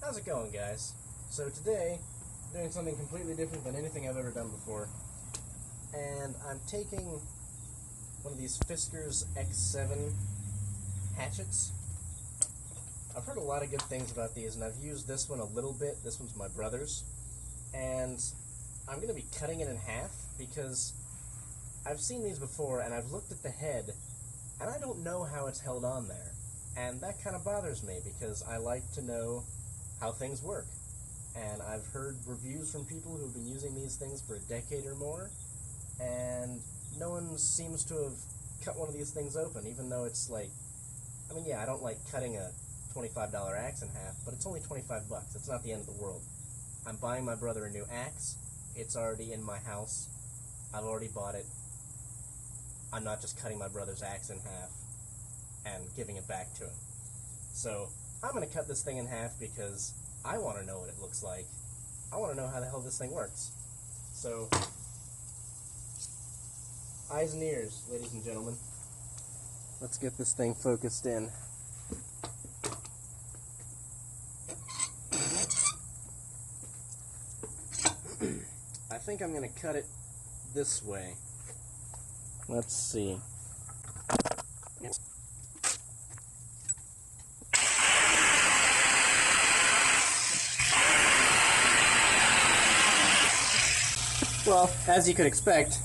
How's it going, guys? So today, I'm doing something completely different than anything I've ever done before. And I'm taking one of these Fiskars X7 hatchets. I've heard a lot of good things about these, and I've used this one a little bit. This one's my brother's. And I'm going to be cutting it in half because I've seen these before, and I've looked at the head, and I don't know how it's held on there. And that kind of bothers me because I like to know how things work. And I've heard reviews from people who've been using these things for a decade or more, and no one seems to have cut one of these things open, even though it's like, I mean, yeah, I don't like cutting a $25 axe in half, but it's only 25 bucks. It's not the end of the world. I'm buying my brother a new axe. It's already in my house. I've already bought it. I'm not just cutting my brother's axe in half and giving it back to him. So I'm going to cut this thing in half because I want to know what it looks like. I want to know how the hell this thing works. So, eyes and ears, ladies and gentlemen. Let's get this thing focused in. I think I'm going to cut it this way. Let's see. Well, as you could expect,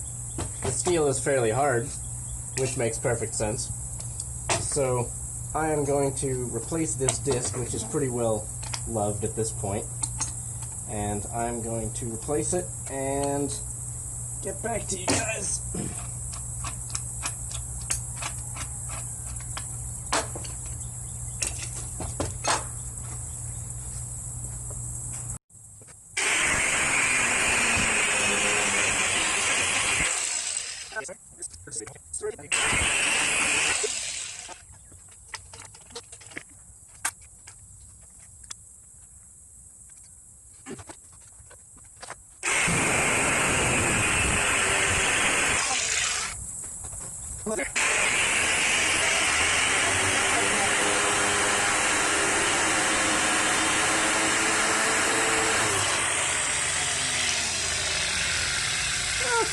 the steel is fairly hard, which makes perfect sense. So I am going to replace this disc, which is pretty well loved at this point, and I'm going to replace it and get back to you guys.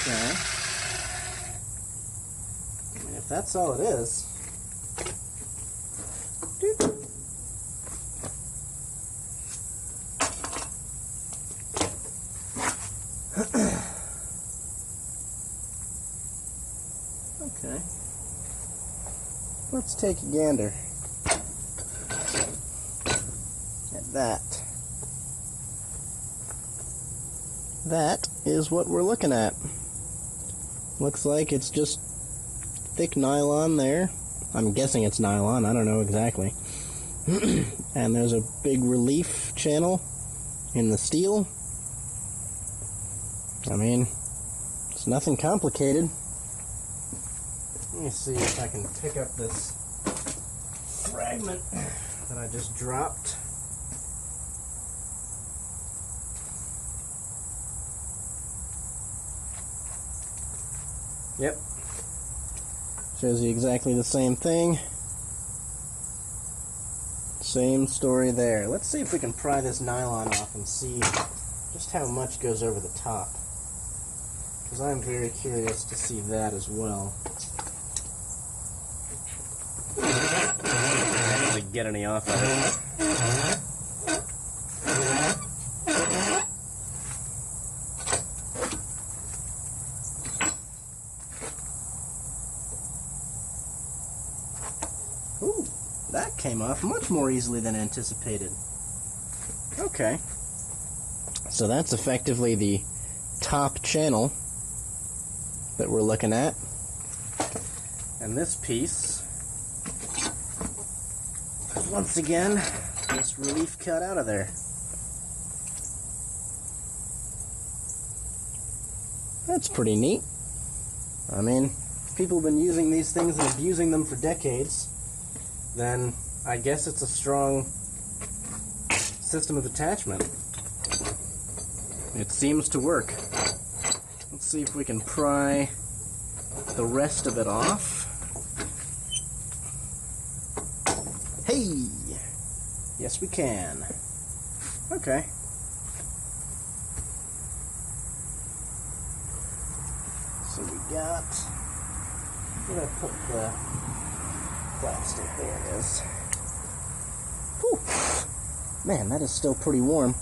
Okay. And if that's all it is. Okay. Let's take a gander at that. That is what we're looking at. Looks like it's just thick nylon there. I'm guessing it's nylon, I don't know exactly. And there's a big relief channel in the steel. I mean, it's nothing complicated. Let me see if I can pick up this fragment that I just dropped. Yep. Shows you exactly the same thing. Same story there. Let's see if we can pry this nylon off and see just how much goes over the top. Because I'm very curious to see that as well. I can't really get any off of it. Ooh, that came off much more easily than anticipated. Okay. So that's effectively the top channel that we're looking at. And this piece, once again, just relief cut out of there. That's pretty neat. I mean, if people have been using these things and abusing them for decades, then I guess it's a strong system of attachment. It seems to work. Let's see if we can pry the rest of it off. Hey! Yes, we can. Okay. So we got... I'm going to put the plastic, there it is. Whew. Man, that is still pretty warm,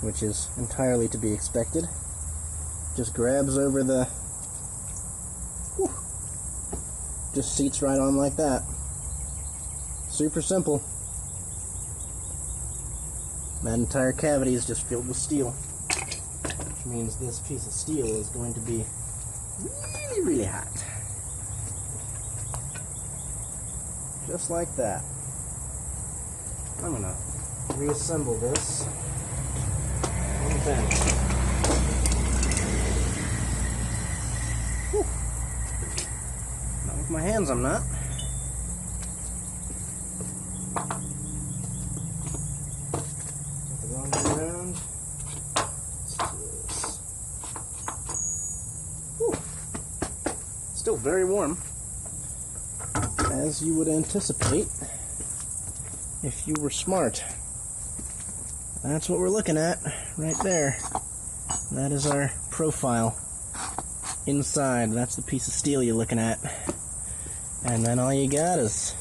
which is entirely to be expected. Just grabs over the... Whew. Just seats right on like that. Super simple. That entire cavity is just filled with steel, which means this piece of steel is going to be really, really hot. Just like that. I'm gonna reassemble this on the bench. Whew. Not with my hands, I'm not. Get the wrong way around. Let's do this. Whew. Still very warm, as you would anticipate if you were smart. That's what we're looking at right there. That is our profile inside. That's the piece of steel you're looking at. And then all you got is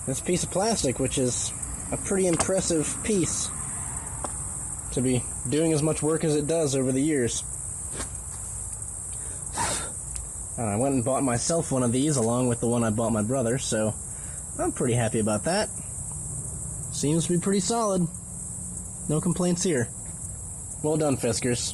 this piece of plastic, which is a pretty impressive piece to be doing as much work as it does over the years. And I went and bought myself one of these along with the one I bought my brother, so I'm pretty happy about that. Seems to be pretty solid. No complaints here. Well done, Fiskars.